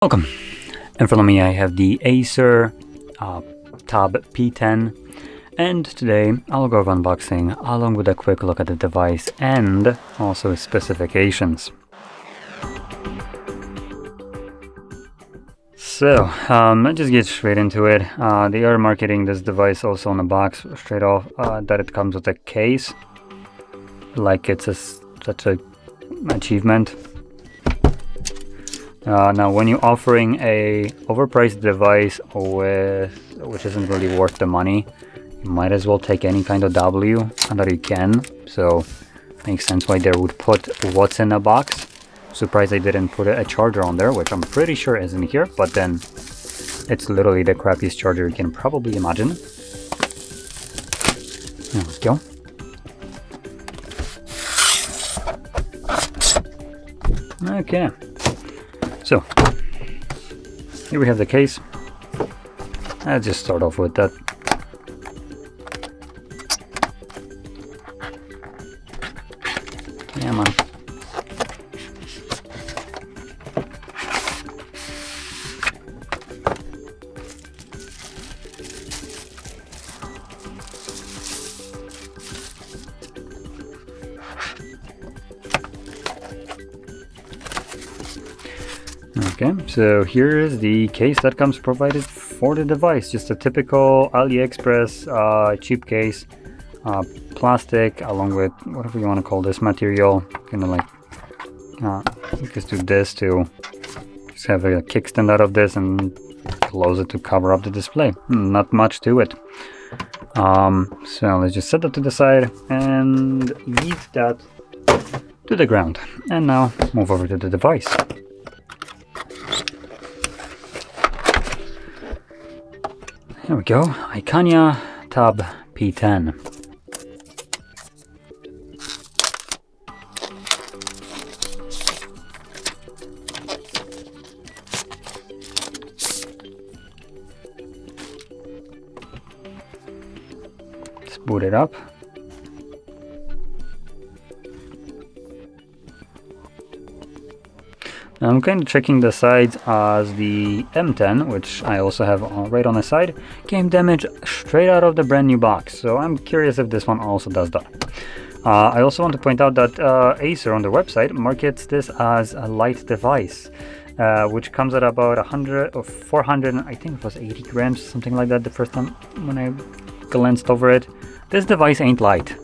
Welcome. In front of me I have the Acer Tab P10, and today I'll go over unboxing along with a quick look at the device and also specifications. So let's just get straight into it. They are marketing this device also on the box straight off that it comes with a case, like it's such an achievement. Now, when you're offering a overpriced device which isn't really worth the money, you might as well take any kind of W that you can. So, makes sense why they would put what's in a box. Surprised they didn't put a charger on there, which I'm pretty sure isn't here. But then, it's literally the crappiest charger you can probably imagine. Now, let's go. Okay. So, here we have the case. Let's just start off with that. Yeah, man. Okay, so here is the case that comes provided for the device. Just a typical AliExpress cheap case, plastic, along with whatever you want to call this material. Kind of like, just do this to just have a kickstand out of this and close it to cover up the display. Not much to it. So let's just set that to the side and yeet that to the ground. And now move over to the device. Here we go, Iconia Tab P10. Let's boot it up. I'm kind of checking the sides as the M10, which I also have right on the side, came damaged straight out of the brand new box. So I'm curious if this one also does that. I also want to point out that Acer on their website markets this as a light device, which comes at about 100 or 400, I think it was 80 grams, something like that the first time when I glanced over it. This device ain't light.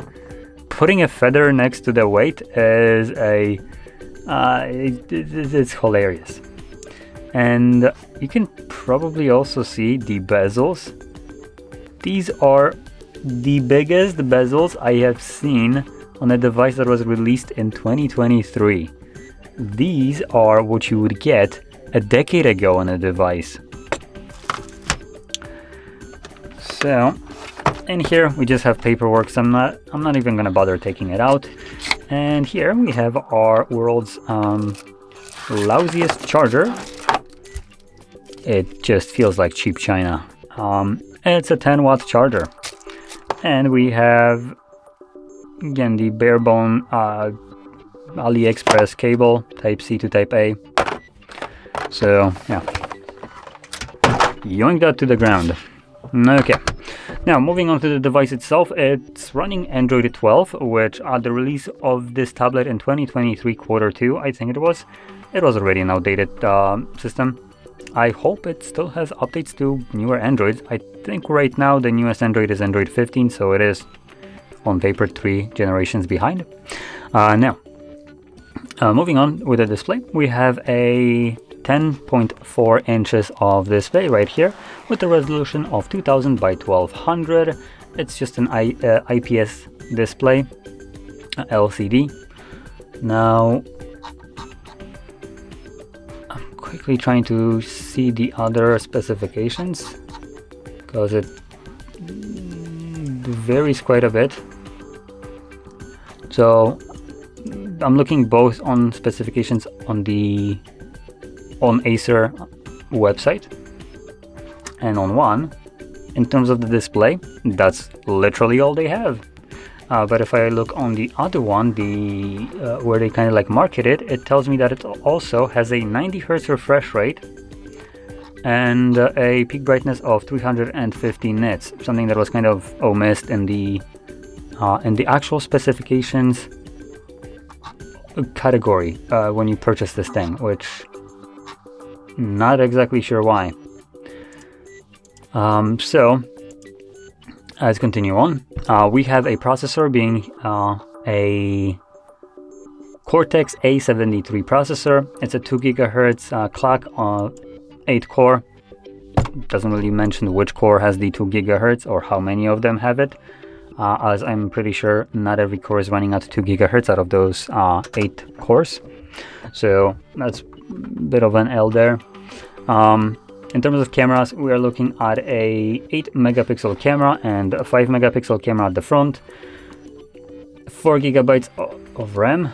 Putting a feather next to the weight is it's hilarious. And you can probably also see the bezels. These are the biggest bezels I have seen on a device that was released in 2023. These are what you would get a decade ago on a device. So, in here we just have paperwork, so I'm not even gonna bother taking it out. And here we have our world's lousiest charger. It just feels like cheap China. It's a 10-watt charger. And we have, again, the bare bone AliExpress cable, type C to type A. So, yeah. Yoink that to the ground. Okay. Now, moving on to the device itself, it's running Android 12, which at the release of this tablet in 2023 Q2, I think it was already an outdated system. I hope it still has updates to newer Androids. I think right now the newest Android is Android 15, so it is on paper 3 generations behind. Now, moving on with the display, we have a 10.4 inches of display right here with a resolution of 2000 by 1200. It's just an IPS display, LCD. Now, I'm quickly trying to see the other specifications because it varies quite a bit. So I'm looking both on specifications on Acer website and on one. In terms of the display, that's literally all they have. But if I look on the other one, where they kind of like market it, it tells me that it also has a 90 Hz refresh rate and a peak brightness of 350 nits, something that was kind of omissed in the actual specifications category when you purchase this thing, which not exactly sure why. So let's continue on. We have a processor being a Cortex A73 processor. It's a 2 GHz clock, 8 core. Doesn't really mention which core has the 2 GHz or how many of them have it, as I'm pretty sure not every core is running at 2 GHz out of those 8 cores. So that's a bit of an L there. In terms of cameras, we are looking at a 8 megapixel camera and a 5 megapixel camera at the front, 4 gigabytes of RAM,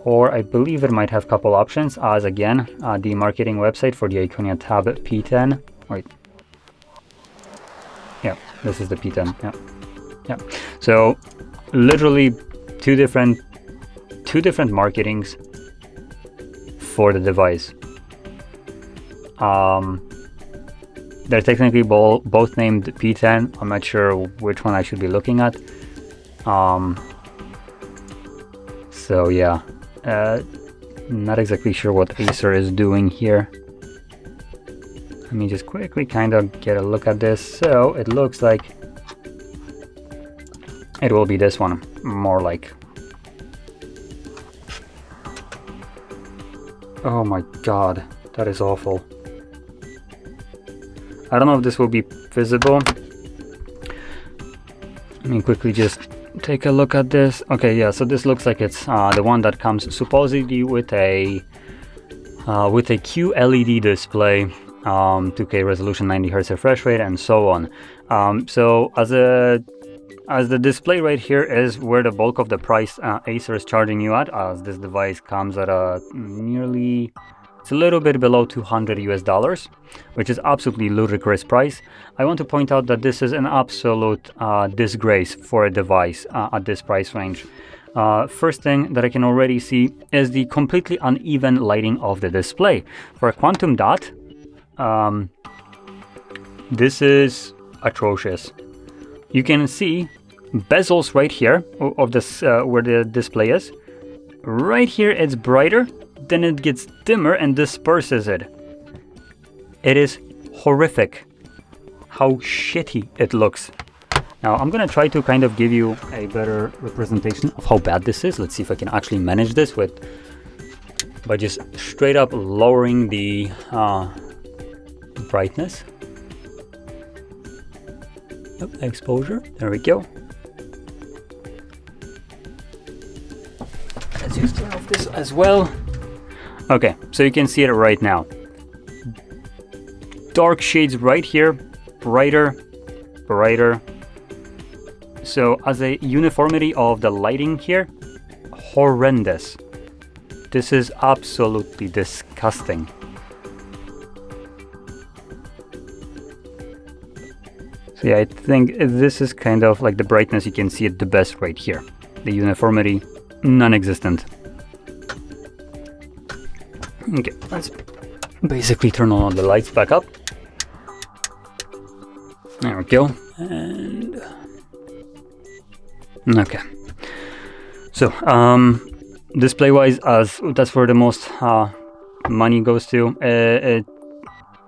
or I believe it might have a couple options, as again, the marketing website for the Iconia Tab P10. Wait. Yeah, this is the P10. Yeah. So literally two different marketings for the device. They're technically both named P10. I'm not sure which one I should be looking at. So yeah, not exactly sure what Acer is doing here. Let me just quickly kind of get a look at this. So it looks like it will be this one, more like. Oh my god, that is awful. I don't know if this will be visible. Let me quickly just take a look at this. Okay, yeah, so this looks like it's the one that comes supposedly with a QLED display, 2K resolution, 90 Hz refresh rate, and so on. So as the display right here is where the bulk of the price Acer is charging you at, as this device comes at it's a little bit below $200 US, which is absolutely ludicrous price. I want to point out that this is an absolute disgrace for a device at this price range. First thing that I can already see is the completely uneven lighting of the display. For a quantum dot, this is atrocious. You can see bezels right here of this where the display is. Right here it's brighter, then it gets dimmer and disperses it. It is horrific how shitty it looks. Now I'm gonna try to kind of give you a better representation of how bad this is. Let's see if I can actually manage this by just straight up lowering the brightness. Exposure, there we go. Let's just turn off this as well. Okay, so you can see it right now. Dark shades right here, brighter. So as a uniformity of the lighting here, horrendous. This is absolutely disgusting. So yeah, I think this is kind of like the brightness, you can see it the best right here. The uniformity, non-existent. Okay, let's basically turn on all the lights back up. There we go. And okay. So, display-wise, as that's where the most money goes to.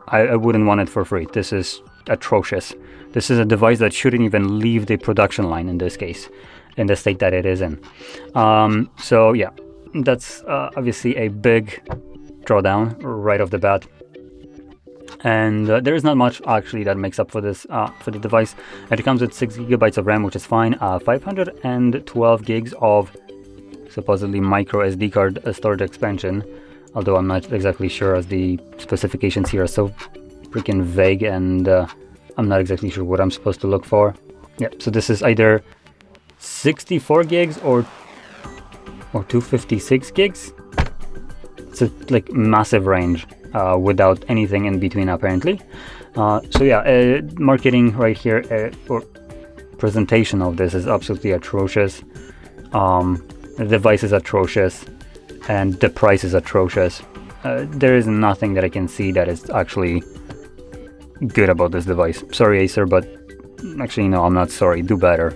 I wouldn't want it for free. This is atrocious. This is a device that shouldn't even leave the production line in this case, in the state that it is in. So yeah, that's obviously a big drawdown right off the bat. And there is not much actually that makes up for this for the device. It comes with 6 gigabytes of RAM, which is fine. 512 gigs of supposedly micro SD card storage expansion, although I'm not exactly sure, as the specifications here are so freaking vague, and I'm not exactly sure what I'm supposed to look for. Yep, so this is either 64 gigs or 256 gigs. It's a like massive range without anything in between apparently. So yeah, marketing right here or presentation of this is absolutely atrocious. The device is atrocious and the price is atrocious. there is nothing that I can see that is actually good about this device. Sorry, Acer, but actually no, I'm not sorry, do better.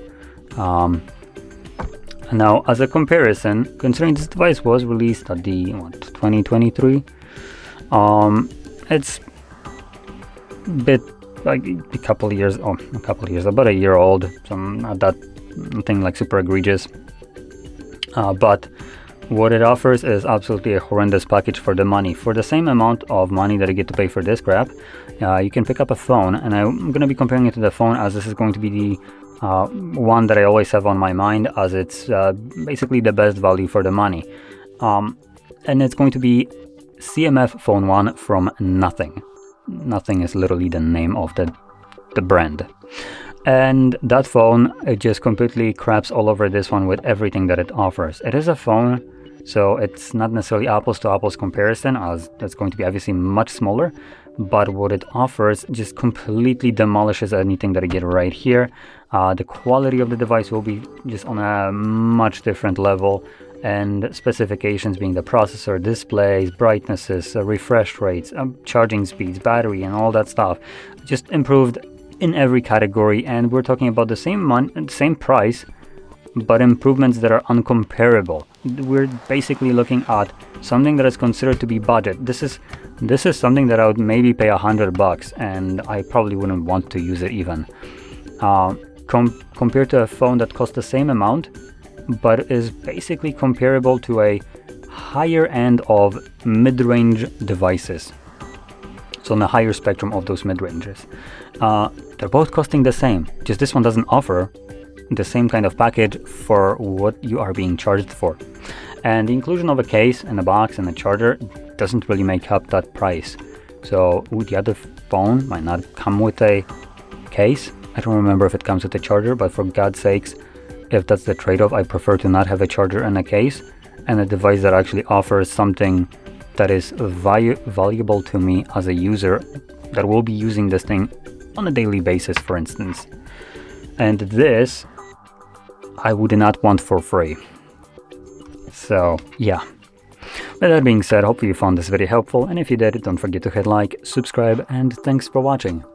Now, as a comparison, considering this device was released at the 2023, it's a bit like a couple of years, about a year old, so not that nothing like super egregious. But what it offers is absolutely a horrendous package for the money. For the same amount of money that I get to pay for this crap, you can pick up a phone, and I'm going to be comparing it to the phone, as this is going to be the one that I always have on my mind, as it's basically the best value for the money. And it's going to be CMF Phone 1 from Nothing. Nothing is literally the name of the brand. And that phone, it just completely craps all over this one with everything that it offers. It is a phone, so it's not necessarily apples to apples comparison, as that's going to be obviously much smaller, but what it offers just completely demolishes anything that I get right here. The quality of the device will be just on a much different level, and specifications being the processor, displays, brightnesses, refresh rates, charging speeds, battery, and all that stuff, just improved in every category. And we're talking about the same price, but improvements that are uncomparable. We're basically looking at something that is considered to be budget. This is something that I would maybe pay $100, and I probably wouldn't want to use it even. Compared to a phone that costs the same amount, but is basically comparable to a higher end of mid-range devices. So on the higher spectrum of those mid-ranges. They're both costing the same, just this one doesn't offer the same kind of package for what you are being charged for. And the inclusion of a case and a box and a charger doesn't really make up that price. So the other phone might not come with a case. I don't remember if it comes with a charger, but for God's sakes, if that's the trade-off, I prefer to not have a charger and a case, and a device that actually offers something that is valuable to me as a user that will be using this thing on a daily basis, for instance. And this I would not want for free. So yeah. With that being said, hopefully you found this video helpful, and if you did, don't forget to hit like, subscribe, and thanks for watching.